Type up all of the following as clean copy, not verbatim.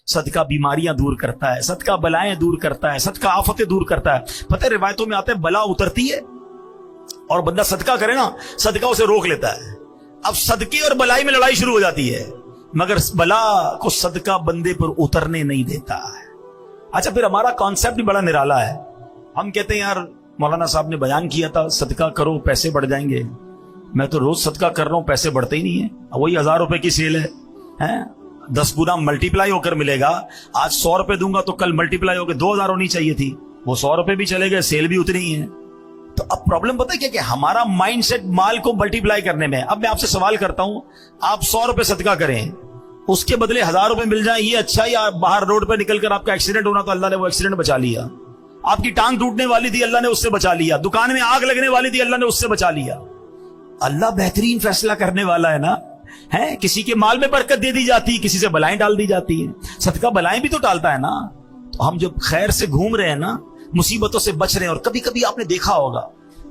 صدقہ بیماریاں دور کرتا ہے, صدقہ بلائیں دور کرتا ہے, صدقہ آفتیں دور کرتا ہے. پتہ ہے روایتوں میں آتا ہے بلا اترتی ہے اور بندہ صدقہ کرے نا, صدقہ اسے روک لیتا ہے. اب صدقے اور بلائی میں لڑائی شروع ہو جاتی ہے, مگر بلا کو صدقہ بندے پر اترنے نہیں دیتا ہے. اچھا پھر ہمارا کانسیپٹ بھی بڑا نرالا ہے. ہم کہتے ہیں یار مولانا صاحب نے بیان کیا تھا صدقہ کرو پیسے بڑھ جائیں گے. میں تو روز صدقہ کر رہا ہوں, پیسے بڑھتے ہی نہیں ہیں. وہی 1000 روپے کی سیل ہے, 10 گنا ملٹیپلائی ہو کر ملے گا. آج 100 روپے دوں گا تو کل ملٹیپلائی ہو کے 2000 ہونی چاہیے تھی, وہ 100 روپے بھی چلے گئے, سیل بھی اتنی ہی ہے. تو اب پرابلم پتہ ہے کیا کہ ہمارا مائنڈ سیٹ مال کو ملٹیپلائی کرنے میں. اب میں آپ سے سوال کرتا ہوں, آپ 100 روپے صدقہ کریں, اس کے بدلے 1000 روپے مل جائیں, یہ اچھا, یا باہر روڈ پہ نکل کر آپ کا ایکسیڈنٹ ہونا تو اللہ نے وہ ایکسیڈنٹ بچا لیا, آپ کی ٹانگ ٹوٹنے والی تھی اللہ نے اس سے بچا لیا, دکان میں آگ لگنے والی تھی اللہ نے اس سے بچا لیا. اللہ بہترین فیصلہ کرنے والا ہے نا. ہے کسی کے مال میں برکت دے دی جاتی, کسی سے بلائیں ڈال دی جاتی ہیں. صدقہ بلائیں بھی تو ٹالتا ہے نا. تو ہم جب خیر سے گھوم رہے ہیں نا, مصیبتوں سے بچ رہے ہیں, اور کبھی کبھی آپ نے دیکھا ہوگا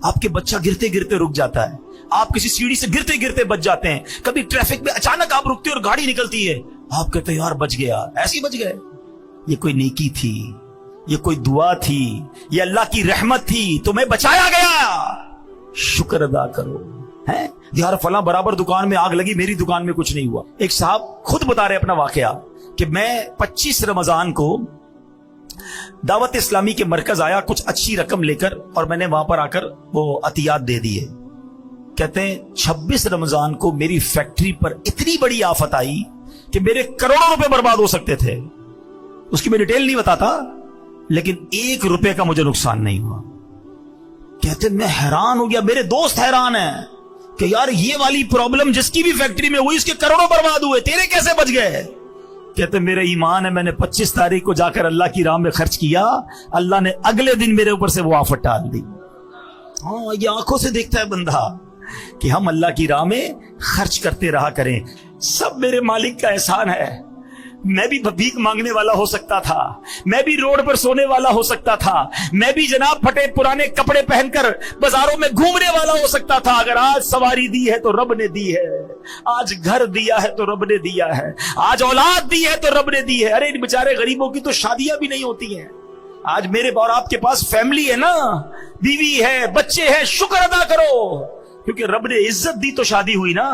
آپ کے بچہ گرتے گرتے رک جاتا ہے, آپ کسی سیڑھی سے گرتے گرتے بچ جاتے ہیں, کبھی ٹریفک میں اچانک آپ رکتے اور گاڑی نکلتی ہے, آپ کہتے ہیں یار بچ گیا, ایسے ہی بچ گئے. یہ کوئی نیکی تھی, یہ کوئی دعا تھی, یہ اللہ کی رحمت تھی, تمہیں بچایا گیا, شکر ادا کرو. ہے یار فلاں برابر دکان میں آگ لگی, میری دکان میں کچھ نہیں ہوا. ایک صاحب خود بتا رہے اپنا واقعہ کہ میں 25 رمضان کو دعوت اسلامی کے مرکز آیا کچھ اچھی رقم لے کر, اور میں نے وہاں پر آ کر وہ عطیات دے دیے. کہتے ہیں 26 رمضان کو میری فیکٹری پر اتنی بڑی آفت آئی کہ میرے کروڑوں روپے برباد ہو سکتے تھے. اس کی میں ڈیٹیل نہیں بتاتا, لیکن 1 روپے کا مجھے نقصان نہیں ہوا. کہتے میں حیران ہو گیا, میرے دوست حیران ہیں کہ یار یہ والی پرابلم جس کی بھی فیکٹری میں ہوئی اس کے کروڑوں برباد ہوئے, تیرے کیسے بچ گئے؟ کہتے میرے ایمان ہے, میں نے 25 تاریخ کو جا کر اللہ کی راہ میں خرچ کیا, اللہ نے اگلے دن میرے اوپر سے وہ آفت ڈال دی. ہاں یہ آنکھوں سے دیکھتا ہے بندہ کہ ہم اللہ کی راہ میں خرچ کرتے رہا کریں. سب میرے مالک کا احسان ہے. میں بھی بھیک مانگنے والا ہو سکتا تھا, میں بھی روڈ پر سونے والا ہو سکتا تھا, میں بھی جناب پھٹے پرانے کپڑے پہن کر بازاروں میں گھومنے والا ہو سکتا تھا. اگر آج سواری دی ہے تو رب نے دی ہے, آج گھر دیا ہے تو رب نے دیا ہے, آج اولاد دی ہے تو رب نے دی ہے. ارے ان بیچارے غریبوں کی تو شادیاں بھی نہیں ہوتی ہیں. آج میرے اور آپ کے پاس فیملی ہے نا, بیوی ہے, بچے ہیں, شکر ادا کرو, کیونکہ رب نے عزت دی تو شادی ہوئی نا.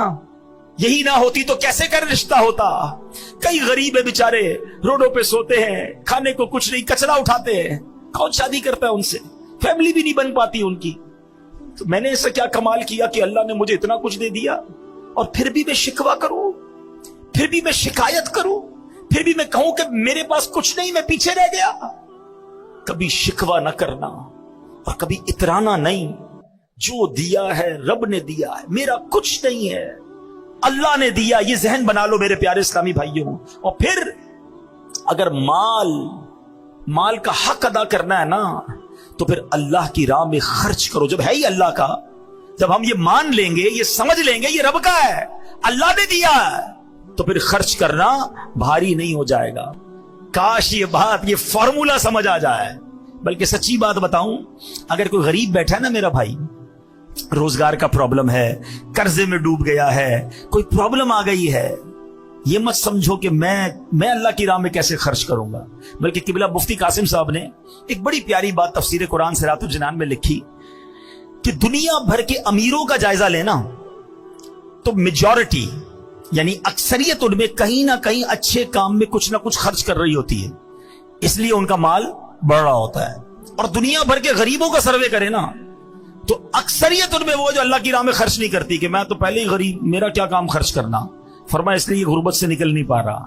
یہی نہ ہوتی تو کیسے کر رشتہ ہوتا. کئی غریب ہے بیچارے, روڈوں پہ سوتے ہیں, کھانے کو کچھ نہیں, کچرا اٹھاتے ہیں, کون شادی کرتا ہے ان سے؟ فیملی بھی نہیں بن پاتی ان کی. تو میں نے ایسا کیا کمال کیا کہ اللہ نے مجھے اتنا کچھ دے دیا, اور پھر بھی میں شکوہ کروں, پھر بھی میں شکایت کروں, پھر بھی میں کہوں کہ میرے پاس کچھ نہیں, میں پیچھے رہ گیا. کبھی شکوہ نہ کرنا اور کبھی اترانا نہیں. جو دیا ہے رب نے دیا ہے, میرا کچھ نہیں ہے, اللہ نے دیا. یہ ذہن بنا لو میرے پیارے اسلامی بھائیوں. اور پھر اگر مال کا حق ادا کرنا ہے نا, تو پھر اللہ کی راہ میں خرچ کرو. جب ہے ہی اللہ کا, جب ہم یہ مان لیں گے, یہ سمجھ لیں گے یہ رب کا ہے, اللہ نے دیا ہے, تو پھر خرچ کرنا بھاری نہیں ہو جائے گا. کاش یہ بات, یہ فارمولا سمجھ آ جائے. بلکہ سچی بات بتاؤں, اگر کوئی غریب بیٹھا ہے نا میرا بھائی, روزگار کا پرابلم ہے, قرضے میں ڈوب گیا ہے, کوئی پرابلم آ گئی ہے, یہ مت سمجھو کہ میں اللہ کی راہ میں کیسے خرچ کروں گا. بلکہ قبلہ مفتی قاسم صاحب نے ایک بڑی پیاری بات تفسیر قرآن صراط الجنان میں لکھی کہ دنیا بھر کے امیروں کا جائزہ لینا تو میجورٹی یعنی اکثریت ان میں کہیں نہ کہیں اچھے کام میں کچھ نہ کچھ خرچ کر رہی ہوتی ہے, اس لیے ان کا مال بڑھ رہا ہوتا ہے. اور دنیا بھر کے غریبوں کا سروے کرے نا, تو اکثریت ان میں وہ جو اللہ کی راہ میں خرچ نہیں کرتی کہ میں تو پہلے ہی غریب, میرا کیا کام خرچ کرنا. فرمایا اس لیے غربت سے نکل نہیں پا رہا.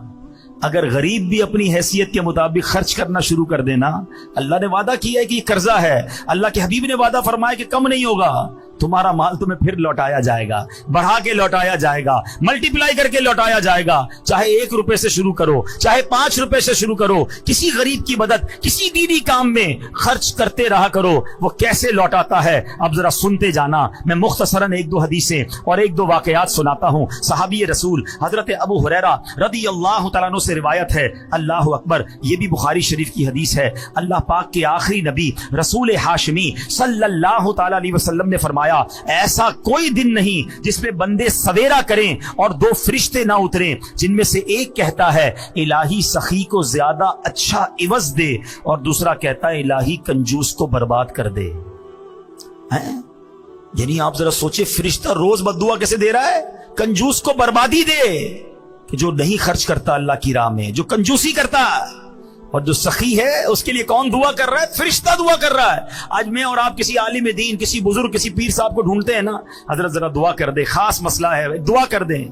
اگر غریب بھی اپنی حیثیت کے مطابق خرچ کرنا شروع کر دینا, اللہ نے وعدہ کیا ہے کہ یہ قرضہ ہے, اللہ کے حبیب نے وعدہ فرمایا کہ کم نہیں ہوگا, تمہارا مال تمہیں پھر لوٹایا جائے گا, بڑھا کے لوٹایا جائے گا, ملٹیپلائی کر کے لوٹایا جائے گا. چاہے 1 روپے سے شروع کرو, چاہے 5 روپے سے شروع کرو, کسی غریب کی مدد, کسی دینی کام میں خرچ کرتے رہا کرو. وہ کیسے لوٹاتا ہے اب ذرا سنتے جانا. میں مختصراً 1-2 حدیثیں اور 1-2 واقعات سناتا ہوں. صحابی رسول حضرت ابو ہریرہ رضی اللہ تعالیٰ عنہ سے روایت ہے, اللہ اکبر, یہ بھی بخاری شریف کی حدیث ہے. اللہ پاک کے آخری نبی رسول ہاشمی صلی اللہ تعالیٰ علیہ وسلم نے فرمایا फरमाया ऐसा कोई दिन नहीं जिसमें बंदे सवेरा करें और दो फरिश्ते ना उतरें, जिनमें से एक कहता है इलाही सखी को ज्यादा अच्छा इवज दे और दूसरा कहता है इलाही कंजूस को बर्बाद कर दे। यानी आप जरा सोचिए, फरिश्ता रोज बद्दुआ कैसे दे रहा है, कंजूस को बर्बादी दे, कि जो नहीं खर्च करता अल्लाह की राह में, जो कंजूसी करता है। और जो सखी है उसके लिए कौन दुआ कर रहा है? फरिश्ता दुआ कर रहा है। आज मैं और आप किसी आलिम दीन, किसी बुजुर्ग, किसी पीर साहब को ढूंढते हैं ना, हजरत जरा दुआ कर दे, खास मसला है, दुआ कर दें।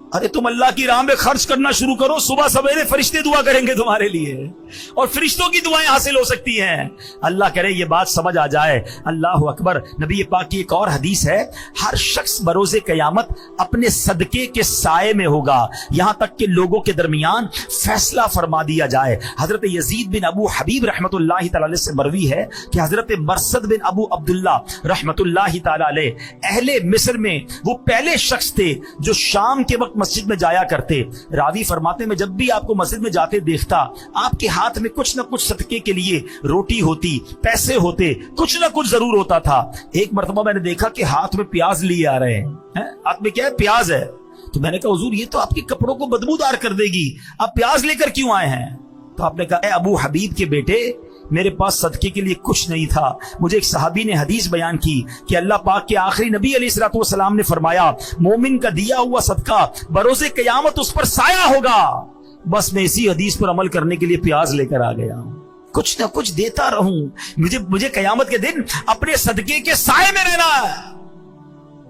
अरे तुम अल्लाह की राह में खर्च करना शुरू करो, सुबह सवेरे फरिश्ते दुआ करेंगे तुम्हारे लिए, और फरिश्तों की दुआएं हासिल हो सकती हैं। अल्लाह करे ये बात समझ आ जाए। अल्लाह अकबर। नबी पाक की एक और हदीस है, हर शख्स बरोज़े क़यामत अपने सदके के साए में होगा, यहां तक कि लोगों के दरमियान फैसला फरमा दिया जाए। हजरत यजीद बिन अबू हबीब रहमतुल्लाहि तआला अलैह से मरवी है कि हजरत मरसद बिन अबू अब्दुल्ला रहमतुल्लाहि तआला अलैह अहले मिस्र में वो पहले शख्स थे जो शाम के वक्त मस्जिद में जाया करते। रावी फरमाते में जब भी आपको मस्जिद में जाते देखता, आपके हाथ में कुछ न कुछ सदके के लिए रोटी होती, पैसे होते, कुछ न कुछ जरूर होता था। एक मरतबा मैंने देखा कि हाथ में प्याज लिए आ रहे हैं। हाथ में क्या है? प्याज है। तो मैंने कहा हुजूर ये तो आपके कपड़ों को बदबूदार कर देगी, आप प्याज लेकर क्यों आए हैं? तो आपने कहा, ए अबू हबीब के बेटे, मेरे पास सदके के लिए कुछ नहीं था। मुझे एक सहाबी ने हदीस बयान की कि अल्लाह पाक के आखिरी नबी अलैहिस्सलातु वस्सलाम ने फरमाया, मोमिन का दिया हुआ सदका बरोज़े क़यामत उस पर साया होगा। बस मैं इसी हदीस पर अमल करने के लिए प्याज लेकर आ गया, कुछ ना कुछ देता रहूं। मुझे क़यामत के दिन अपने सदके के साए में रहना है।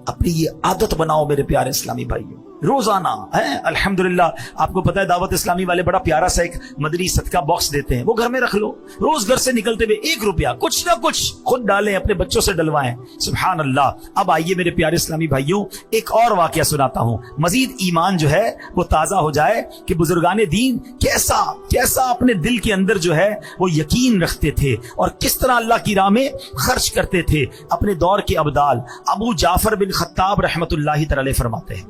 अपनी ये आदत बनाओ मेरे प्यारे इस्लामी भाइयों, रोजाना है। अल्हम्दुलिल्लाह आपको पता है दावत इस्लामी वाले बड़ा प्यारा सा एक मदनी सदका बॉक्स देते हैं, वो घर में रख लो। रोज घर से निकलते हुए 1 रुपया कुछ ना कुछ खुद डालें, अपने बच्चों से डलवाएं। सुभान अल्लाह। अब आइए मेरे प्यारे इस्लामी भाइयों, एक और वाकया सुनाता हूं, मजीद ईमान जो है वो ताजा हो जाए कि बुजुर्गाने दीन कैसा कैसा अपने दिल के अंदर जो है वो यकीन रखते थे और किस तरह अल्लाह की राह में खर्च करते थे। अपने दौर के अब्दाल अबू जाफर बिन खत्ताब रहमतुल्लाहि तआला फरमाते हैं,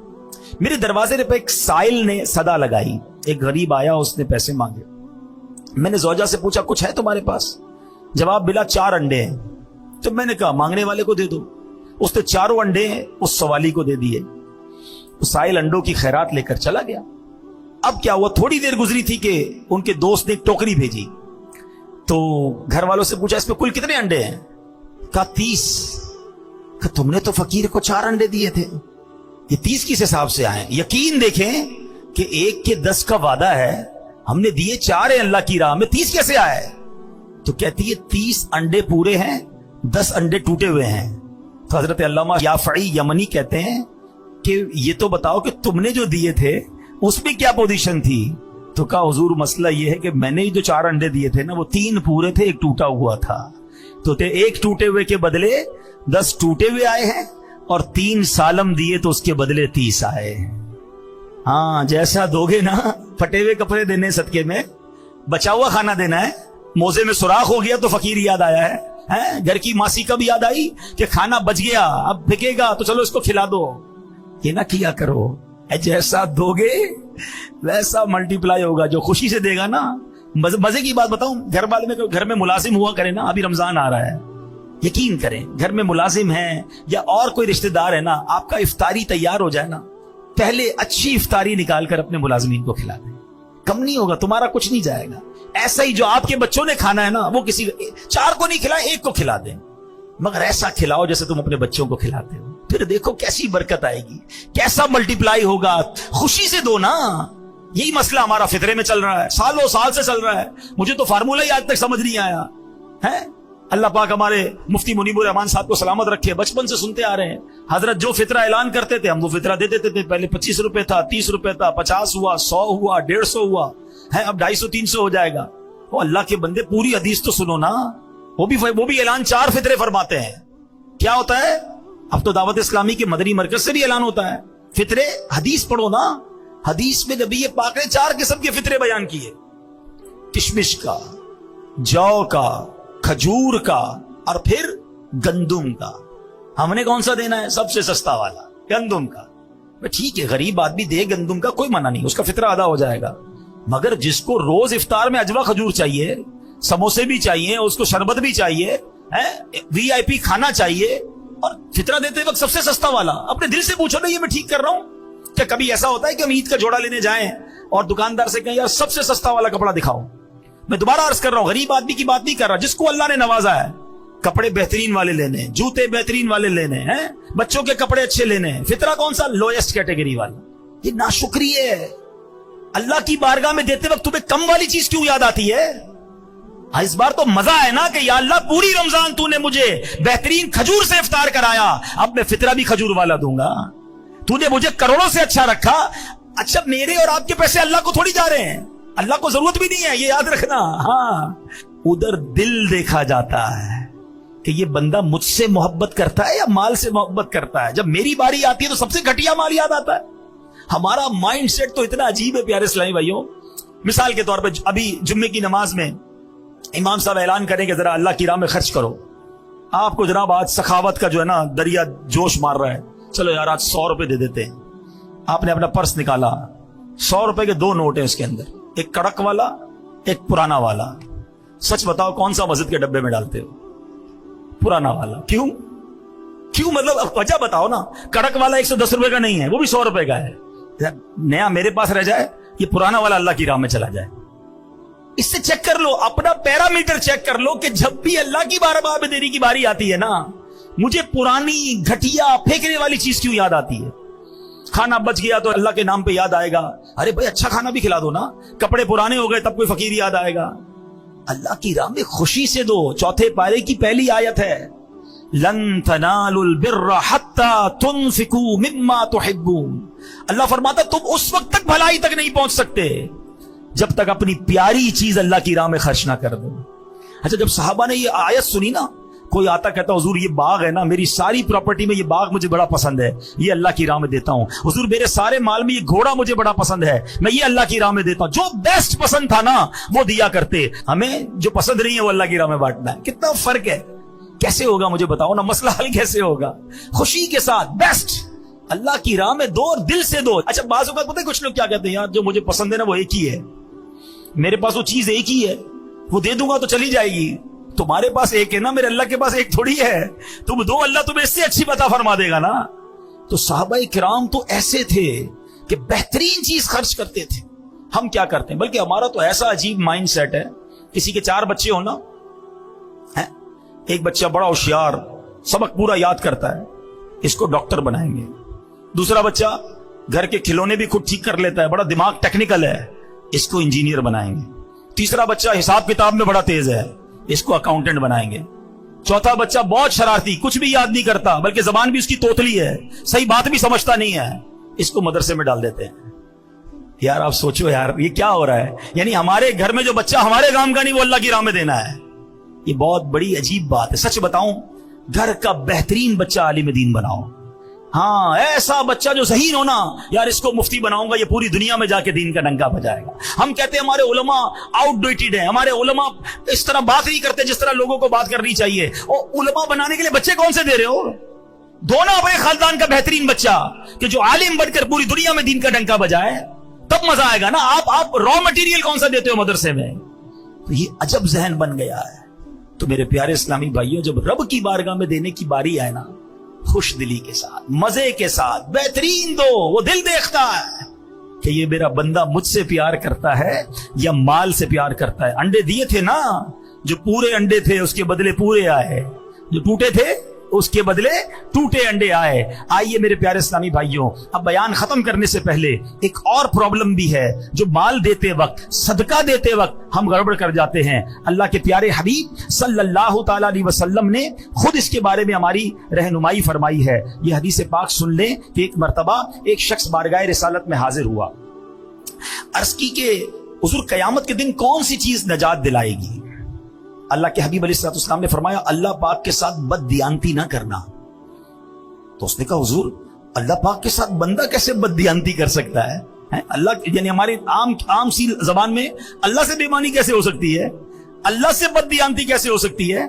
मेरे दरवाजे पे एक साइल ने सदा लगाई। एक गरीब आया, उसने पैसे मांगे। मैंने ज़ौजा से पूछा कुछ है तुम्हारे पास? जवाब मिला 4 अंडे हैं। तो मैंने कहा मांगने वाले को दे दो। उसने 4 अंडे उस सवाली को दे दिए। साइल अंडों की खैरात लेकर चला गया। अब क्या हुआ, थोड़ी देर गुजरी थी कि उनके दोस्त ने एक टोकरी भेजी। तो घर वालों से पूछा इसमें कुल कितने अंडे हैं? कहा 30। तुमने तो फकीर को 4 अंडे दिए थे, ये 30 किस हिसाब से आए? यकीन देखें कि 1 के 10 का वादा है, हमने दिए 4 है अल्लाह की राह में, 30 कैसे आए? तो कहती है 30 अंडे पूरे हैं, 10 अंडे टूटे हुए हैं। तो हजरत अल्लामा याफई यमनी कहते हैं कि ये तो बताओ कि तुमने जो दिए थे उसमें क्या पोजीशन थी? तो कहा हुजूर मसला ये है कि मैंने जो 4 अंडे दिए थे ना, वो 3 पूरे थे, 1 टूटा हुआ था। तो 1 टूटे हुए के बदले 10 टूटे हुए आए हैं, और 3 सालम दिए तो उसके बदले 30 आए। हाँ, जैसा दोगे ना, फटे हुए कपड़े देने सदके में, बचा हुआ खाना देना है। मोजे में सुराख हो गया तो फकीर याद आया है? घर की मासी कब याद आई कि खाना बच गया, अब बिकेगा तो चलो इसको खिला दो। ये ना किया करो, जैसा दोगे वैसा मल्टीप्लाई होगा। जो खुशी से देगा ना, मजे की बात बताऊं, घर में मुलाजिम हुआ करे ना, अभी रमजान आ रहा है, यकीन करें घर में मुलाजिम है या और कोई रिश्तेदार है ना, आपका इफ्तारी तैयार हो जाए ना, पहले अच्छी इफ्तारी निकाल कर अपने मुलाजिमीन को खिला दें, कम नहीं होगा, तुम्हारा कुछ नहीं जाएगा। ऐसा ही जो आपके बच्चों ने खाना है ना, वो किसी 4 को नहीं खिलाए, 1 को खिला दें, मगर ऐसा खिलाओ जैसे तुम अपने बच्चों को खिलाते हो। फिर देखो कैसी बरकत आएगी, कैसा मल्टीप्लाई होगा। खुशी से दो ना। यही मसला हमारा फितरे में चल रहा है, सालों साल से चल रहा है। मुझे तो फार्मूला ही आज तक समझ नहीं आया है। अल्लाह पाक हमारे मुफ्ती मुनीबुर रहमान साहब को सलामत रखे, बचपन से सुनते आ रहे हैं, हजरत जो फितरा ऐलान करते थे हम वो फितरा दे देते थे। पहले 25 रुपए था, 30 रुपए था, 50 हुआ, 100 हुआ, 150 हुआ है, अब 250 300 हो जाएगा। वो अल्लाह के बंदे पूरी हदीस तो सुनो ना, वो भी ऐलान 4 फितरे फरमाते हैं। क्या होता है? अब तो दावत इस्लामी के मदनी मरकज से भी ऐलान होता है फितरे। हदीस पढ़ो ना, हदीस में नबी पाक ने 4 किस्म के फितरे बयान किए, किशमिश का, जौ का, खजूर का और फिर गंदुम का। हमने कौन सा देना है? सबसे सस्ता वाला, गंदुम का। ठीक है, गरीब आदमी दे गंदुम का, कोई मना नहीं, उसका फितरा अदा हो जाएगा। मगर जिसको रोज इफ्तार में अजवा खजूर चाहिए, समोसे भी चाहिए, उसको शरबत भी चाहिए, VIP खाना चाहिए, اور فطرہ دیتے وقت سب سے سستا والا. اپنے دل سے پوچھو نا یہ میں ٹھیک کر رہا ہوں؟ کیا کبھی ایسا ہوتا ہے کہ ہم عید کا جوڑا لینے جائیں اور دکاندار سے کہیں یار سب سے سستا والا کپڑا دکھاؤ؟ میں دوبارہ عرض کر رہا ہوں، غریب آدمی کی بات نہیں کر رہا، جس کو اللہ نے نوازا ہے کپڑے بہترین والے لینے، جوتے بہترین والے لینے ہیں، بچوں کے کپڑے اچھے لینے ہیں. فطرہ کون سا؟ لوئسٹ کیٹیگری والا. یہ ناشکری ہے. اللہ کی بارگاہ میں دیتے وقت تمہیں کم والی چیز کیوں یاد آتی ہے؟ اس بار تو مزہ ہے نا کہ یا اللہ پوری رمضان تو نے مجھے بہترین کھجور سے افطار کرایا، اب میں فطرہ بھی کھجور والا دوں گا. تو نے مجھے کروڑوں سے اچھا رکھا. اچھا میرے اور آپ کے پیسے اللہ کو تھوڑی جا رہے ہیں، اللہ کو ضرورت بھی نہیں ہے، یہ یاد رکھنا. ہاں ادھر دل دیکھا جاتا ہے کہ یہ بندہ مجھ سے محبت کرتا ہے یا مال سے محبت کرتا ہے. جب میری باری آتی ہے تو سب سے گھٹیا مال یاد آتا ہے. ہمارا مائنڈ سیٹ تو اتنا عجیب ہے پیارے اسلامی بھائیوں. مثال کے طور پہ ابھی جمعے کی نماز میں امام صاحب اعلان کریں کہ ذرا اللہ کی راہ میں خرچ کرو. آپ کو جناب آج سخاوت کا جو ہے نا دریا جوش مار رہا ہے، چلو یار آج 100 روپے دے دیتے ہیں. آپ نے اپنا پرس نکالا، 100 روپے کے 2 نوٹ ہیں اس کے اندر، ایک کڑک والا ایک پرانا والا. سچ بتاؤ کون سا مسجد کے ڈبے میں ڈالتے ہو؟ پرانا والا. کیوں مطلب وجہ بتاؤ نا. کڑک والا 110 روپے کا نہیں ہے، وہ بھی 100 روپے کا ہے. نیا میرے پاس رہ جائے، یہ پرانا والا اللہ کی راہ میں چلا جائے. اس سے چیک کر لو، اپنا پیرامیٹر چیک کر لو کہ جب بھی اللہ کی بارگاہ میں دینے کی باری آتی ہے نا، مجھے پرانی گھٹیا پھینکنے والی چیز کیوں یاد آتی ہے؟ کھانا بچ گیا تو اللہ کے نام پہ یاد آئے گا، ارے بھائی اچھا کھانا بھی کھلا دو نا. کپڑے پرانے ہو گئے تب کوئی فقیر یاد آئے گا. اللہ کی راہ میں خوشی سے دو. 4 پارے کی پہلی آیت ہے، لن تنالوا البر حتى تنفقوا مما تحبون. اللہ فرماتا تم اس وقت تک بھلائی تک نہیں پہنچ سکتے جب تک اپنی پیاری چیز اللہ کی راہ میں خرچ نہ کر دو. اچھا جب صحابہ نے یہ آیت سنی نا، کوئی آتا کہتا حضور یہ باغ ہے نا، میری ساری پراپرٹی میں یہ باغ مجھے بڑا پسند ہے، یہ اللہ کی راہ میں دیتا ہوں. حضور میرے سارے مال میں یہ گھوڑا مجھے بڑا پسند ہے، میں یہ اللہ کی راہ میں دیتا ہوں. جو بیسٹ پسند تھا نا وہ دیا کرتے. ہمیں جو پسند نہیں ہے وہ اللہ کی راہ میں بانٹنا ہے. کتنا فرق ہے. کیسے ہوگا مجھے بتاؤ نا، مسئلہ حل کیسے ہوگا؟ خوشی کے ساتھ بیسٹ اللہ کی راہ میں دو اور دل سے دو. اچھا بعض اوقات پتہ ہے کچھ لوگ کیا کہتے ہیں، یار جو مجھے پسند ہے نا وہ ایک ہی ہے، میرے پاس وہ چیز ایک ہی ہے، وہ دے دوں گا تو چلی جائے گی. تمہارے پاس ایک ہے نا، میرے اللہ کے پاس ایک تھوڑی ہے. تم دو، اللہ تمہیں اس سے اچھی عطا فرما دے گا نا. تو صحابہ کرام تو ایسے تھے کہ بہترین چیز خرچ کرتے تھے. ہم کیا کرتے ہیں؟ بلکہ ہمارا تو ایسا عجیب مائنڈ سیٹ ہے، کسی کے 4 بچے ہو نا، ایک بچہ بڑا ہوشیار، سبق پورا یاد کرتا ہے، اس کو ڈاکٹر بنائیں گے. دوسرا بچہ گھر کے کھلونے بھی خود ٹھیک کر لیتا ہے، بڑا دماغ ٹیکنیکل ہے، اس کو انجینئر بنائیں گے. تیسرا بچہ حساب کتاب میں بڑا تیز ہے، اس کو اکاؤنٹنٹ بنائیں گے. چوتھا بچہ بہت شرارتی، کچھ بھی یاد نہیں کرتا، بلکہ زبان بھی اس کی توتلی ہے، صحیح بات بھی سمجھتا نہیں ہے، اس کو مدرسے میں ڈال دیتے ہیں. یار آپ سوچو یار یہ کیا ہو رہا ہے. یعنی ہمارے گھر میں جو بچہ ہمارے کام کا نہیں وہ اللہ کی راہ میں دینا ہے. یہ بہت بڑی عجیب بات ہے. سچ بتاؤں، گھر کا بہترین بچہ عالم دین بناؤ. ہاں ایسا بچہ جو ذہین ہونا، یار اس کو مفتی بناؤں گا، یہ پوری دنیا میں جا کے دین کا ڈنکا بجائے گا. ہم کہتے ہیں ہمارے علماء آؤٹ ڈیٹڈ ہیں، ہمارے علماء اس طرح بات نہیں کرتے جس طرح لوگوں کو بات کرنی چاہیے. اور علماء بنانے کے لیے بچے کون سے دے رہے ہو؟ دو نا اپنے خاندان کا بہترین بچہ کہ جو عالم بن کر پوری دنیا میں دین کا ڈنکا بجائے، تب مزہ آئے گا نا. آپ را مٹیریل کون سا دیتے ہو مدرسے میں؟ تو یہ عجب ذہن بن گیا ہے. تو میرے پیارے اسلامی بھائیوں، جب رب کی بارگاہ میں دینے کی باری آئے نا، خوش دلی کے ساتھ، مزے کے ساتھ بہترین دو. وہ دل دیکھتا ہے کہ یہ میرا بندہ مجھ سے پیار کرتا ہے یا مال سے پیار کرتا ہے. انڈے دیے تھے نا، جو پورے انڈے تھے اس کے بدلے پورے آئے، جو ٹوٹے تھے اس کے بدلے ٹوٹے انڈے آئے. آئیے میرے پیارے اسلامی بھائیوں، اب بیان ختم کرنے سے پہلے ایک اور پرابلم بھی ہے جو مال دیتے وقت، صدقہ دیتے وقت ہم گڑبڑ کر جاتے ہیں. اللہ کے پیارے حبیب صلی اللہ تعالی علیہ وسلم نے خود اس کے بارے میں ہماری رہنمائی فرمائی ہے. یہ حدیث پاک سن لیں کہ ایک مرتبہ ایک شخص بارگاہ رسالت میں حاضر ہوا، عرض کی کہ حضور قیامت کے دن کون سی چیز نجات دلائے گی؟ اللہ کے حبیب علیہ السلام نے فرمایا اللہ پاک کے ساتھ بد دیانتی نہ کرنا. تو اس نے کہا حضور اللہ پاک کے ساتھ بندہ کیسے بد دیانتی کر سکتا ہے؟ اللہ یعنی ہماری عام سی زبان میں اللہ سے بے ایمانی کیسے ہو سکتی ہے؟ اللہ سے بد دیانتی کیسے ہو سکتی ہے؟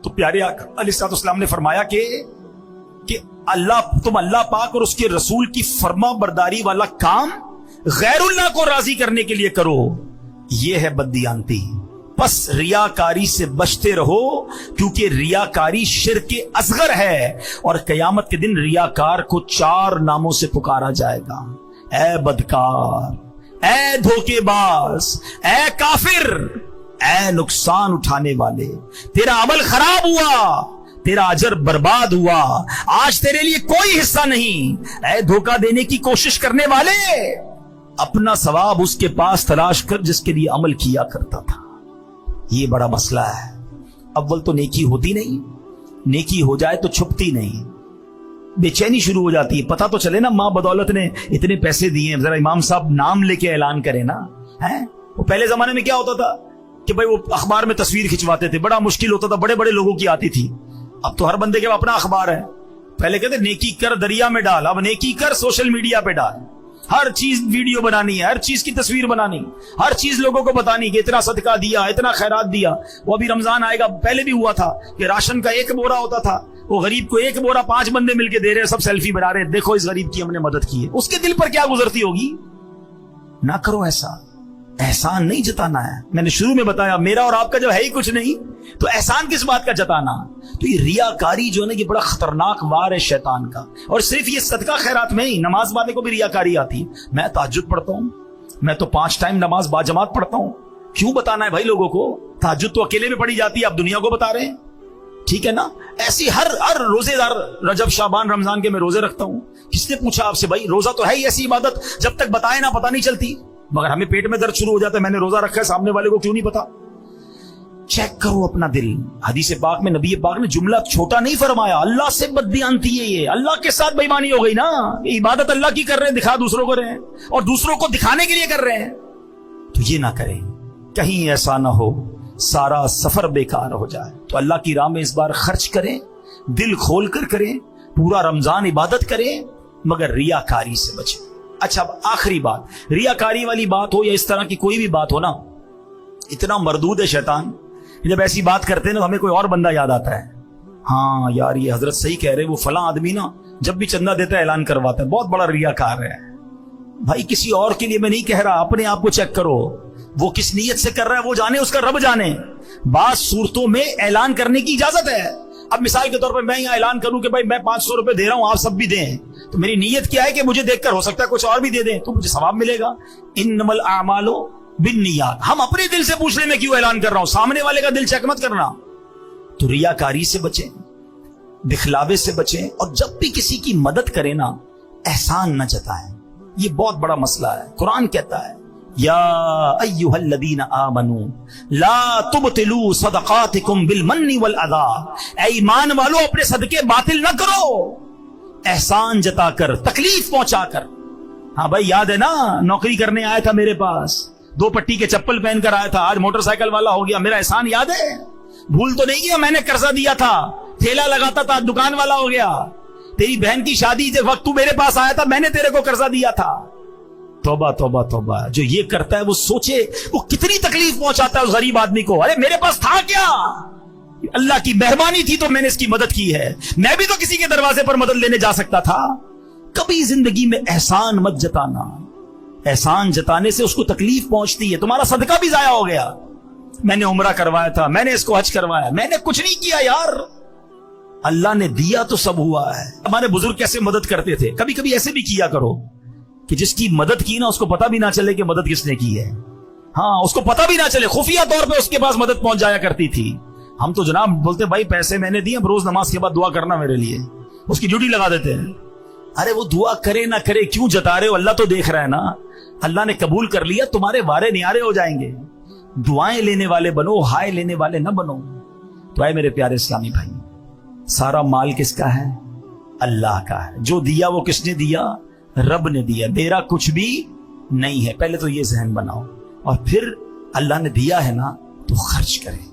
تو پیارے آقا علیہ السلام نے فرمایا کہ تم اللہ پاک اور اس کے رسول کی فرما برداری والا کام غیر اللہ کو راضی کرنے کے لیے کرو، یہ ہے بد دیانتی. پس ریاکاری سے بچتے رہو کیونکہ ریاکاری شرک اصغر ہے اور قیامت کے دن ریاکار کو 4 ناموں سے پکارا جائے گا. اے بدکار، اے دھوکے باز، اے کافر، اے نقصان اٹھانے والے، تیرا عمل خراب ہوا، تیرا اجر برباد ہوا، آج تیرے لیے کوئی حصہ نہیں. اے دھوکہ دینے کی کوشش کرنے والے، اپنا ثواب اس کے پاس تلاش کر جس کے لیے عمل کیا کرتا تھا. یہ بڑا مسئلہ ہے. اول تو نیکی ہوتی نہیں، نیکی ہو جائے تو چھپتی نہیں، بے چینی شروع ہو جاتی ہے. پتہ تو چلے نا ماں بدولت نے اتنے پیسے دیے، ذرا امام صاحب نام لے کے اعلان کریں نا. وہ پہلے زمانے میں کیا ہوتا تھا کہ بھائی وہ اخبار میں تصویر کھنچواتے تھے، بڑا مشکل ہوتا تھا، بڑے بڑے لوگوں کی آتی تھی. اب تو ہر بندے کے اپنا اخبار ہے. پہلے کہتے نیکی کر دریا میں ڈال، اب نیکی کر سوشل میڈیا پہ ڈال. ہر چیز ویڈیو بنانی ہے، ہر چیز کی تصویر بنانی، ہر چیز لوگوں کو بتانی کہ اتنا صدقہ دیا، اتنا خیرات دیا. وہ ابھی رمضان آئے گا، پہلے بھی ہوا تھا کہ راشن کا 1 بورا ہوتا تھا، وہ غریب کو 1 بورا 5 بندے مل کے دے رہے، سب سیلفی بنا رہے، دیکھو اس غریب کی ہم نے مدد کی ہے. اس کے دل پر کیا گزرتی ہوگی؟ نہ کرو ایسا. احسان نہیں جتانا ہے. میں نے شروع میں بتایا میرا اور آپ کا جو ہے ہی کچھ نہیں، تو احسان کس بات کا جتانا؟ تو یہ ریاکاری جو ہے نا، یہ بڑا خطرناک وار ہے شیطان کا. اور صرف یہ صدقہ خیرات میں ہی، نماز والے کو بھی ریاکاری آتی ہے. میں تہجد پڑھتا ہوں، میں تو 5 ٹائم نماز باجماعت پڑھتا ہوں. کیوں بتانا ہے بھائی لوگوں کو؟ تہجد تو اکیلے میں پڑھی جاتی ہے، آپ دنیا کو بتا رہے ہیں. ٹھیک ہے نا؟ ایسی ہر روزے دار رجب شعبان رمضان کے میں روزے رکھتا ہوں. کس نے پوچھا آپ سے بھائی؟ روزہ تو ہے ہی ایسی عبادت جب تک بتائے نہ پتہ نہیں چلتی. مگر ہمیں پیٹ میں درد شروع ہو جاتا ہے، میں نے روزہ رکھا ہے، سامنے والے کو کیوں نہیں پتا؟ چیک کرو اپنا دل. حدیث پاک میں نبی پاک نے جملہ چھوٹا نہیں فرمایا، اللہ سے بددیانتی ہے یہ، اللہ کے ساتھ بےایمانی ہو گئی نا. عبادت اللہ کی کر رہے ہیں، دکھا دوسروں کو رہے ہیں، اور دوسروں کو دکھانے کے لیے کر رہے ہیں. تو یہ نہ کریں، کہیں ایسا نہ ہو سارا سفر بیکار ہو جائے. تو اللہ کی راہ میں اس بار خرچ کریں، دل کھول کر کریں، پورا رمضان عبادت کریں، مگر ریاکاری سے بچیں. اچھا اب آخری بات، ریاکاری والی بات ہو یا اس طرح کی کوئی بھی بات ہو نا، اتنا مردود ہے شیطان. جب ایسی بات کرتے ہیں نا، ہمیں کوئی اور بندہ یاد آتا ہے. ہاں یار یہ حضرت صحیح کہہ رہے، وہ فلاں آدمی نا جب بھی چندہ دیتا ہے اعلان کرواتا ہے، بہت بڑا ریاکار ہے. بھائی کسی اور کے لیے میں نہیں کہہ رہا، اپنے آپ کو چیک کرو. وہ کس نیت سے کر رہا ہے وہ جانے، اس کا رب جانے. بعض صورتوں میں اعلان کرنے کی اجازت ہے. اب مثال کے طور پر میں یہاں اعلان کروں کہ بھائی میں 500 روپے دے رہا ہوں، آپ سب بھی دیں، تو میری نیت کیا ہے کہ مجھے دیکھ کر ہو سکتا ہے کچھ اور بھی دے دیں تو مجھے ثواب ملے گا. انما الاعمال بالنیات. ہم اپنے دل سے پوچھ لیں میں کیوں اعلان کر رہا ہوں، سامنے والے کا دل چیک مت کرنا. تو ریاکاری سے بچیں، دکھلاوے سے بچیں، اور جب بھی کسی کی مدد کریں نا، احسان نہ جتائیں. یہ بہت بڑا مسئلہ ہے. قرآن کہتا ہے یا ایھا الذین آمنوا لا تبطلوا صدقاتکم بالمن والاذی. اے ایمان والو اپنے صدقے باطل نہ کرو، احسان جتا کر، تکلیف پہنچا کر. ہاں بھائی یاد ہے نا، نوکری کرنے آیا تھا میرے پاس، 2 پٹی کے چپل پہن کر آیا تھا، آج موٹر سائیکل والا ہو گیا. میرا احسان یاد ہے؟ بھول تو نہیں کیا؟ میں نے قرضہ دیا تھا، ٹھیلا لگاتا تھا، دکان والا ہو گیا. تیری بہن کی شادی کے وقت تو میرے پاس آیا تھا، میں نے تیرے کو قرضہ دیا تھا. توبہ توبہ توبہ. جو یہ کرتا ہے وہ سوچے وہ کتنی تکلیف پہنچاتا ہے اس غریب آدمی کو. ارے میرے پاس تھا کیا؟ اللہ کی مہربانی تھی تو میں نے اس کی مدد کی ہے. میں بھی تو کسی کے دروازے پر مدد لینے جا سکتا تھا. کبھی زندگی میں احسان مت جتانا. احسان جتانے سے اس کو تکلیف پہنچتی ہے. تمہارا صدقہ بھی ضائع ہو گیا. میں نے عمرہ کروایا تھا، میں نے اس کو حج کروایا، میں نے کچھ نہیں کیا یار. اللہ نے دیا تو سب ہوا ہے. ہمارے بزرگ کیسے مدد کرتے تھے. کبھی کبھی ایسے بھی کیا کرو کہ جس کی مدد کی نا اس کو پتہ بھی نہ چلے کہ مدد کس نے کی ہے. ہاں اس کو پتہ بھی نہ چلے، خفیہ طور پہ اس کے پاس مدد پہنچ جایا کرتی تھی. ہم تو جناب بولتے بھائی پیسے میں نے دیے، اب روز نماز کے بعد دعا کرنا میرے لیے، اس کی ڈیوٹی لگا دیتے ہیں. ارے وہ دعا کرے نہ کرے کیوں جتا رہے ہو؟ اللہ تو دیکھ رہا ہے نا. اللہ نے قبول کر لیا، تمہارے وارے نیارے ہو جائیں گے. دعائیں لینے والے بنو، ہائے لینے والے نہ بنو. تو اے میرے پیارے اسلامی بھائی، سارا مال کس کا ہے؟ اللہ کا ہے. جو دیا وہ کس نے دیا؟ رب نے دیا. میرا کچھ بھی نہیں ہے. پہلے تو یہ ذہن بناؤ، اور پھر اللہ نے دیا ہے نا تو خرچ کریں،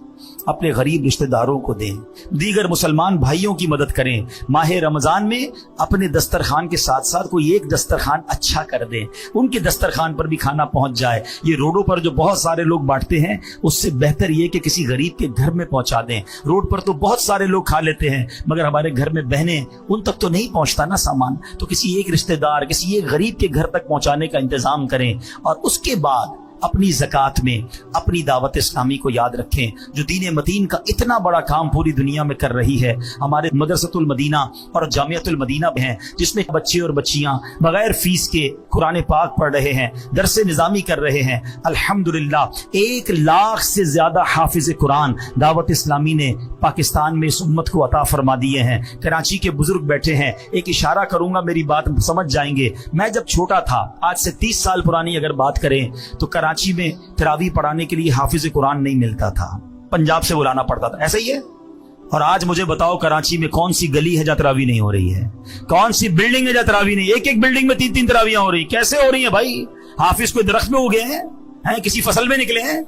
اپنے غریب رشتہ داروں کو دیں، دیگر مسلمان بھائیوں کی مدد کریں. ماہ رمضان میں اپنے دسترخوان کے ساتھ ساتھ کوئی ایک دسترخوان اچھا کر دیں، ان کے دسترخوان پر بھی کھانا پہنچ جائے. یہ روڈوں پر جو بہت سارے لوگ بانٹتے ہیں اس سے بہتر یہ کہ کسی غریب کے گھر میں پہنچا دیں. روڈ پر تو بہت سارے لوگ کھا لیتے ہیں، مگر ہمارے گھر میں بہنیں، ان تک تو نہیں پہنچتا نا سامان. تو کسی ایک رشتہ دار، کسی ایک غریب کے گھر تک پہنچانے کا انتظام کریں. اور اس کے بعد अपनी ज़कात में अपनी दावत इस्लामी को याद रखें, जो दीन मदीन का इतना बड़ा काम पूरी दुनिया में कर रही है। हमारे मदरसतुल मदीना और जामियतुल मदीना हैं, जिसमें बच्चे और बच्चियां बगैर फीस के कुरान पाक पढ़ रहे हैं, दरसे निज़ामी कर रहे हैं। अल्हम्दुलिल्लाह 1 लाख से ज्यादा हाफिज कुरान दावत इस्लामी ने पाकिस्तान में इस उम्मत को अता फरमा दिए हैं। कराची के बुजुर्ग बैठे हैं, एक इशारा करूंगा, मेरी बात समझ जाएंगे। मैं जब छोटा था, आज से 30 साल पुरानी अगर बात करें, तो कराची में तरावी पढ़ाने के लिए हाफिज कुरान नहीं मिलता था, पंजाब से बुलाना पड़ता था। ऐसा ही है। और आज मुझे बताओ कराची में कौन सी गली है जहां तरावी नहीं हो रही है, कौन सी बिल्डिंग है जहां तरावी नहीं। एक एक बिल्डिंग में 3-3 तरावियां हो रही। कैसे हो रही है भाई? हाफिज कोई दरख्त में उगे हैं, किसी फसल में निकले हैं?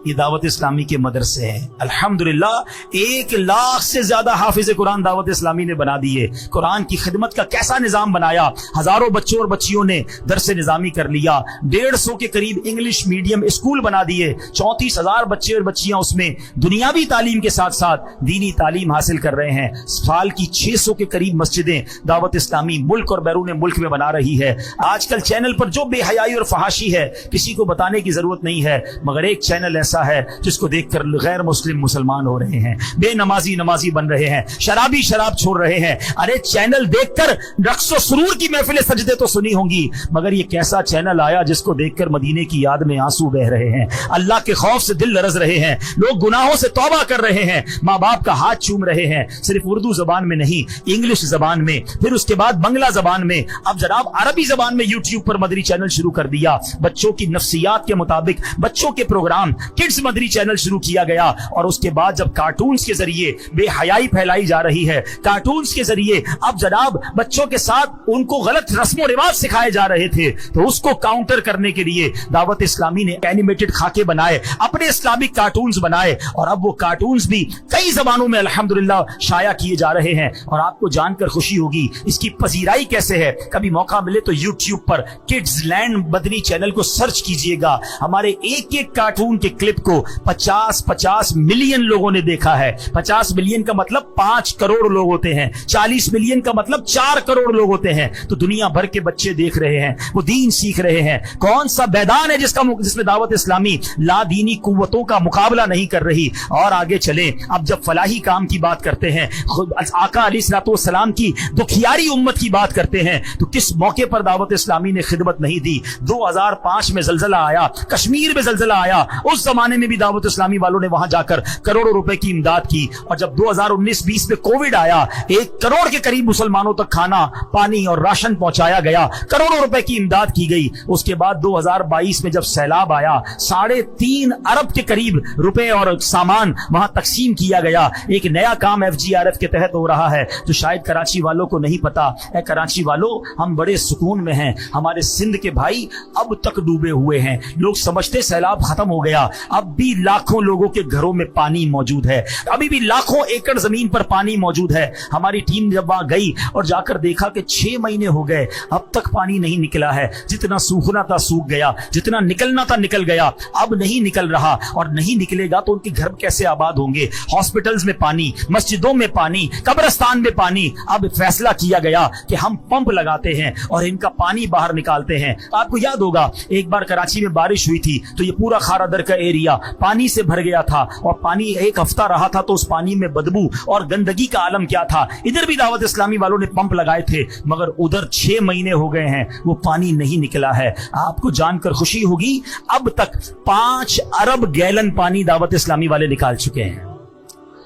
ये दावत इस्लामी के मदरसे हैं। अल्हम्दुलिल्लाह 1 लाख से ज्यादा हाफिज कुरान दावत इस्लामी ने बना दिए। कुरान की खिदमत का कैसा निजाम बनाया, हजारों बच्चों और बच्चियों ने दरसे निजामी कर लिया। 150 के करीब इंग्लिश मीडियम स्कूल बना दिए। 34,000 बच्चे और बच्चियां उसमें दुनियावी तालीम के साथ साथ दीनी तालीम हासिल कर रहे हैं। साल की 600 के करीब मस्जिदें दावत इस्लामी मुल्क और बैरून मुल्क में बना रही है। आजकल चैनल पर जो बेहयाई और फहाशी है किसी को बताने की जरूरत नहीं है, मगर एक चैनल ऐसा है जिसको देखकर गैर मुस्लिम मुसलमान हो रहे हैं, बेनमाजी नमाजी बन रहे हैं, शराबी शराब छोड़ रहे हैं। अरे चैनल देखकर रक्स व सुरूर की महफिल सजदे तो सुनी होंगी, मगर ये कैसा चैनल आया जिसको देखकर मदीने की याद में आंसू बह रहे हैं, अल्लाह के खौफ से दिल लरज रहे हैं, लोग गुनाहों से तौबा कर रहे हैं, माँ बाप का हाथ चूम रहे हैं, सिर्फ उर्दू जबान में नहीं, इंग्लिश जबान में, फिर उसके बाद बंगला जबान में, अब जनाब अरबी जबान में यूट्यूब पर मदरी चैनल शुरू कर दिया। बच्चों की नफ्सियात के मुताबिक बच्चों के प्रोग्राम किड्स मदरी चैनल शुरू किया गया। और उसके बाद जब कार्टून्स के जरिए बेहयाई फैलाई जा रही है, कार्टून्स के जरिए अब जनाब बच्चों के साथ उनको गलत रस्म और रिवाज सिखाए जा रहे थे, तो उसको काउंटर करने के लिए दावत इस्लामी ने एनिमेटेड खाके बनाए, अपने इस्लामिक कार्टून्स बनाए, और अब वो कार्टून्स भी कई जबानों में अल्हम्दुलिल्लाह शाया किए जा रहे हैं। और आपको जानकर खुशी होगी इसकी पजीराई कैसे है। कभी मौका मिले तो यूट्यूब पर किड्स लैंड मदनी चैनल को सर्च कीजिएगा। हमारे एक एक कार्टून के क्लिप को 50 मिलियन लोगों ने देखा है। 50 मिलियन का मतलब 5 करोड़ लोग होते हैं, 40 मिलियन का मतलब 4 करोड़ लोग होते हैं। तो दुनिया भर के बच्चे देख रहे हैं, वो दीन सीख रहे हैं। कौन सा मैदान है जिसमें दावत इस्लामी ला दीनी कुव्वतों का मुकाबला नहीं कर रही। और आगे चले, अब जब फलाही काम की बात करते हैं, खुद आका अलैहिस्सलाम की दुखियारी उम्मत की बात करते हैं, तो किस मौके पर दावत इस्लामी ने खिदमत नहीं दी। 2005 में जलजला आया, कश्मीर में जलजला आया, उस जमाने में भी दावत इस्लामी वालों ने वहां जाकर करोड़ों रुपए की इमदाद की। और जब 2019-20 में कोविड आया, 1 करोड़ के करीब मुसलमानों तक खाना, पानी और राशन पहुंचाया गया, करोड़ों रुपए की इमदाद की गई। उसके बाद 2022 में जब सैलाब आया, 3.5 अरब के करीब रुपए और सामान वहां तकसीम किया गया। एक नया काम FGRF के तहत हो रहा है जो शायद कराची वालों को नहीं पता। ऐ कराची वालों, हम बड़े सुकून में हैं, हमारे सिंध के भाई अब तक डूबे हुए हैं। लोग समझते सैलाब खत्म हो गया, अब भी लाखों लोगों के घरों में पानी मौजूद है, अभी भी लाखों एकड़ जमीन पर पानी मौजूद है। हमारी टीम जब वहां गई और जाकर देखा कि 6 महीने हो गए, अब तक पानी नहीं निकला है। जितना सूखना था सूख गया, जितना निकलना था निकल गया, अब नहीं निकल रहा। और नहीं निकलेगा तो उनके घर कैसे आबाद होंगे। हॉस्पिटल्स में पानी, मस्जिदों में पानी, कब्रिस्तान में पानी। अब फैसला किया गया कि हम पंप लगाते हैं और इनका पानी बाहर निकालते हैं। आपको याद होगा एक बार कराची में बारिश हुई थी तो ये पूरा खारादर का एरिया पानी से भर गया था, और पानी 1 हफ्ता रहा था तो उस पानी में बदबू और गंदगी का आलम क्या था। इधर भी दावत इस्लामी वालों ने पंप लगाए थे, मगर उधर 6 महीने हो गए हैं, वो पानी नहीं निकला है। आपको जानकर खुशी होगी, अब तक 5 अरब गैलन पानी दावत इस्लामी वाले निकाल चुके हैं।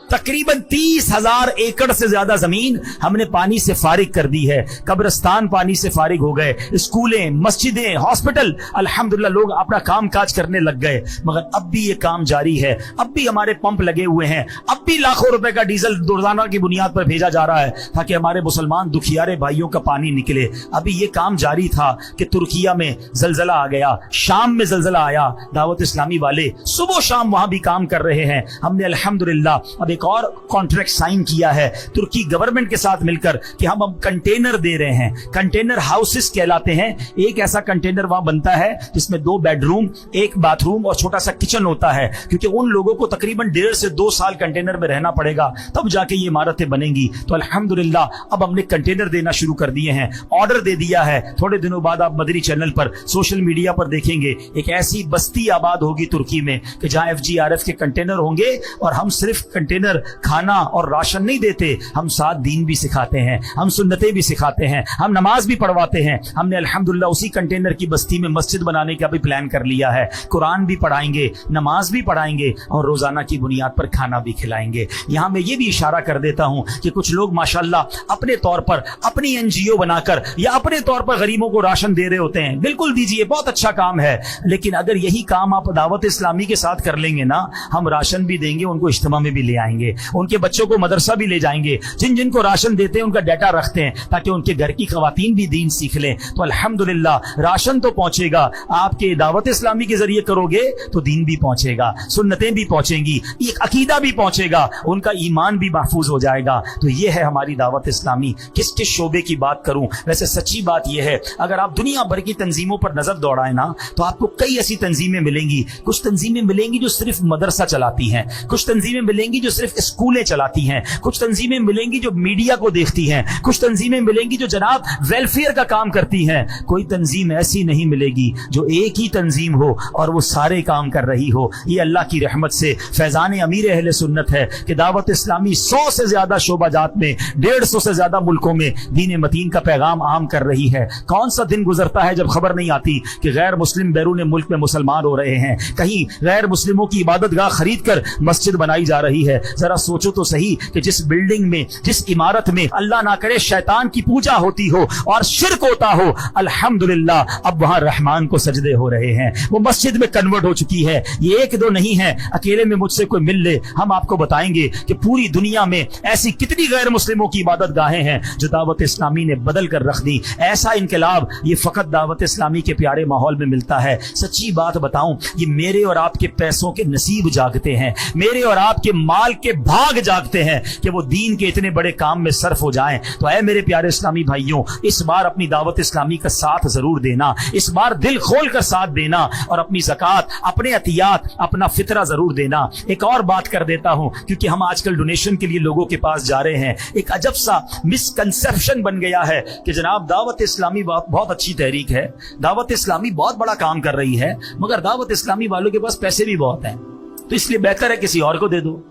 तकरीबन 30,000 एकड़ से ज्यादा जमीन हमने पानी से फारिग कर दी है। कब्रिस्तान पानी से फारिग हो गए, स्कूलें, मस्जिदें, हॉस्पिटल, अल्हम्दुलिल्लाह लोग अपना काम काज करने लग गए। मगर अब भी ये काम जारी है, अब भी हमारे पंप लगे हुए हैं, अब भी लाखों रुपए का डीजल रोजाना की बुनियाद पर भेजा जा रहा है ताकि हमारे मुसलमान दुखियारे भाइयों का पानी निकले। अभी ये काम जारी था कि तुर्किया में जलजला आ गया, शाम में जलजला आया। दावत इस्लामी वाले सुबह शाम वहां भी काम कर रहे हैं। हमने अल्हम्दुलिल्लाह अब एक ایک اور कॉन्ट्रैक्ट साइन किया है तुर्की गवर्नमेंट के साथ मिलकर कि हम अब कंटेनर दे रहे हैं। कंटेनर हाउसेस कहलाते हैं। एक ऐसा कंटेनर वहां बनता है जिसमें 2 बेडरूम, 1 बाथरूम और छोटा सा किचन होता है, क्योंकि उन लोगों को तकरीबन 1.5 से 2 साल कंटेनर में रहना पड़ेगा, तब जाके ये इमारतें बनेंगी। तो अल्हम्दुलिल्लाह अब हमने कंटेनर देना शुरू कर दिए हैं, ऑर्डर दे दिया है। थोड़े दिनों बाद आप मदनी चैनल पर, सोशल मीडिया पर देखेंगे एक ऐसी बस्ती आबाद होगी तुर्की में कि जहां FGRF के कंटेनर होंगे, और हम सिर्फ कंटेनर खाना और राशन नहीं देते, हम साथ दीन भी सिखाते हैं, हम सुन्नतें भी सिखाते हैं, हम नमाज भी पढ़वाते हैं। हमने अल्हम्दुलिल्लाह उसी कंटेनर की बस्ती में मस्जिद बनाने का भी प्लान कर लिया है। कुरान भी पढ़ाएंगे, नमाज भी पढ़ाएंगे और रोजाना की बुनियाद पर खाना भी खिलाएंगे। यहां मैं ये भी इशारा कर देता हूं कि कुछ लोग माशाल्लाह अपने तौर पर अपनी NGO बनाकर या अपने तौर पर गरीबों को राशन दे रहे होते हैं। बिल्कुल दीजिए, बहुत अच्छा काम है, लेकिन अगर यही काम आप दावत इस्लामी के साथ कर लेंगे ना, हम राशन भी देंगे, उनको इज्तिमा में भी ले आएंगे, उनके बच्चों को मदरसा भी ले जाएंगे, जिन जिनको राशन देते हैं उनका डाटा रखते हैं ताकि उनके घर की खवातीन भी दीन सीख लें। तो अल्हम्दुलिल्लाह राशन तो पहुंचेगा, आपके दावत इस्लामी के जरिए करोगे तो दीन भी पहुंचेगा, सुन्नतें भी पहुंचेंगी, एक अकीदा भी पहुंचेगा, उनका ईमान भी महफूज हो जाएगा। तो ये है हमारी दावत इस्लामी। किस किस शोबे की बात करूं, वैसे सच्ची बात यह है, अगर आप दुनिया भर की तंजीमों पर नजर दौड़ाएं ना, तो आपको कई ऐसी तंजीमें मिलेंगी। कुछ तंजीमें मिलेंगी जो सिर्फ मदरसा चलाती हैं, कुछ तंजीमें मिलेंगी जो सिर्फ स्कूलें चलाती हैं, कुछ तंजीमें मिलेंगी जो मीडिया को देखती हैं, कुछ तंजीमें मिलेंगी जो जनाब वेलफेयर का काम करती हैं। कोई तंजीम ऐसी नहीं मिलेगी जो एक ही तंजीम हो और वो सारे काम कर रही हो। ये अल्लाह की रहमत से फैजान अमीर अहले सुन्नत है कि दावत इस्लामी 100 से ज्यादा शोबाजात में, 150 से ज्यादा मुल्कों में दीन मतीन का पैगाम आम कर रही है। कौन सा दिन गुजरता है जब खबर नहीं आती कि गैर मुस्लिम बैरून मुल्क में मुसलमान हो रहे हैं, कहीं गैर मुस्लिमों की इबादत गाह खरीद कर मस्जिद बनाई जा रही है। जरा सोचो तो सही कि जिस बिल्डिंग में, जिस इमारत में अल्लाह ना करे शैतान की पूजा होती हो और शिर्क होता हो, अल्हम्दुलिल्लाह अब वहां रहमान को सजदे हो रहे हैं, वो मस्जिद में कन्वर्ट हो चुकी है। ये 1-2 नहीं है, अकेले में मुझसे कोई मिल ले, हम आपको बताएंगे कि पूरी दुनिया में ऐसी कितनी गैर मुस्लिमों की इबादत गाहें हैं जो दावत इस्लामी ने बदल कर रख दी। ऐसा इनकलाब ये फकत दावत इस्लामी के प्यारे माहौल में मिलता है। सच्ची बात बताऊं, ये मेरे और आपके पैसों के नसीब जागते हैं, मेरे और आपके माल के भाग जागते हैं कि वो दीन के इतने बड़े काम में सर्फ हो जाएं। तो ऐ मेरे प्यारे इस्लामी भाइयों, इस बार अपनी दावत इस्लामी का साथ जरूर देना, इस बार दिल खोल कर साथ देना और अपनी ज़कात, अपने अतियात, अपना फितरा जरूर देना। एक और बात कर देता हूं, क्योंकि हम आजकल डोनेशन के लिए लोगों के पास जा रहे हैं, एक अजब सा मिसकंसेप्शन बन गया है कि जनाब दावत इस्लामी बहुत अच्छी तहरीक है, दावत इस्लामी बहुत बड़ा काम कर रही है, मगर दावत इस्लामी वालों के पास पैसे भी बहुत हैं, तो इसलिए बेहतर है किसी और को दे दो।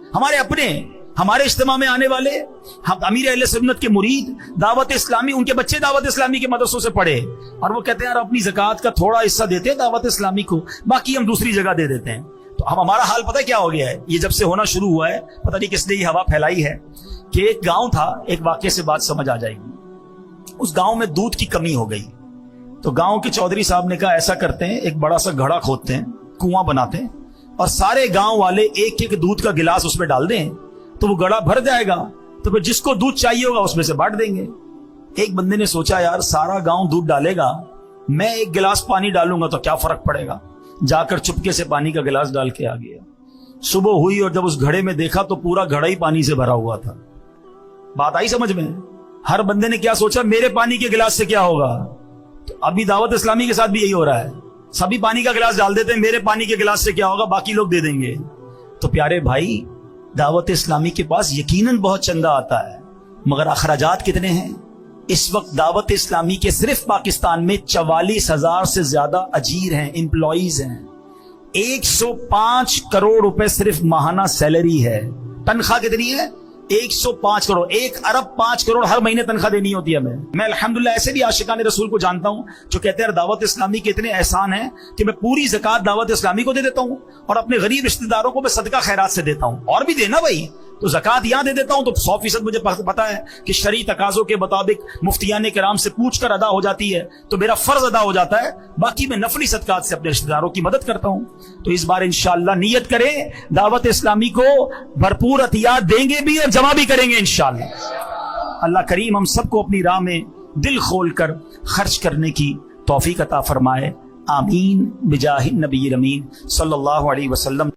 हमारे इज्तिमा में आने वाले हम अमीर अहले सुन्नत के मुरीद दावत इस्लामी, उनके बच्चे दावत इस्लामी के मदरसों से पढ़े और वो कहते हैं यार अपनी ज़कात का थोड़ा हिस्सा देते हैं दावत इस्लामी को, बाकी हम दूसरी जगह दे देते हैं। तो हम हमारा हाल पता है क्या हो गया है, ये जब से होना शुरू हुआ है, पता नहीं किसने ये हवा फैलाई है कि एक गांव था, एक वाकये से बात समझ आ जाएगी। उस गांव में दूध की कमी हो गई, तो गांव के चौधरी साहब ने कहा ऐसा करते हैं, एक बड़ा सा घड़ा खोदते हैं, कुआं बनाते हैं और सारे गांव वाले एक एक दूध का गिलास उसमें डाल दें, तो वो घड़ा भर जाएगा, तो फिर जिसको दूध चाहिए होगा उसमें से बांट देंगे। एक बंदे ने सोचा यार सारा गांव दूध डालेगा, मैं एक गिलास पानी डालूंगा तो क्या फर्क पड़ेगा। जाकर चुपके से पानी का गिलास डाल के आ गया। सुबह हुई और जब उस घड़े में देखा तो पूरा घड़ा ही पानी से भरा हुआ था। बात आई समझ में? हर बंदे ने क्या सोचा, मेरे पानी के गिलास से क्या होगा। तो अभी दावत इस्लामी के साथ भी यही हो रहा है, सभी पानी का गिलास डाल देते हैं, मेरे पानी के गिलास से क्या होगा, बाकी लोग दे देंगे। तो प्यारे भाई, दावत इस्लामी के पास यकीनन बहुत चंदा आता है, मगर अखराजात कितने हैं। इस वक्त दावत इस्लामी के सिर्फ पाकिस्तान में 44,000 से ज्यादा अजीर हैं, एम्प्लॉइज हैं। 105 करोड़ रुपए सिर्फ माहाना सैलरी है। तनख्वाह कितनी है? 105 करोड़, 1 अरब 5 करोड़ हर महीने तनख्वाह देनी होती है हमें। मैं अल्हम्दुलिल्लाह ऐसे भी आशिकाने रसूल को जानता हूं जो कहते हैं दावत इस्लामी के इतने एहसान हैं कि मैं पूरी ज़कात दावत इस्लामी को दे देता हूं और अपने गरीब रिश्तेदारों को मैं सदका खैरात से देता हूं। और भी देना भाई, तो ज़कात यहां दे देता हूं तो 100% मुझे पता है कि शरई तकाज़ों के मुताबिक मुफ्तियान किराम से पूछ कर अदा हो जाती है, तो मेरा फर्ज अदा हो जाता है। बाकी मैं नफली सदकात से अपने रिश्तेदारों की मदद करता हूं। तो इस बार इंशाअल्लाह नियत करें, दावत इस्लामी को भरपूर अतियात देंगे भी और जमा भी करेंगे इंशाअल्लाह। अल्लाह करीम हम सबको अपनी राह में दिल खोल कर खर्च करने की तौफीक अता फरमाए। आमीन बिजाहिन नबी अमीन सल्लल्लाहु अलैहि वसल्लम।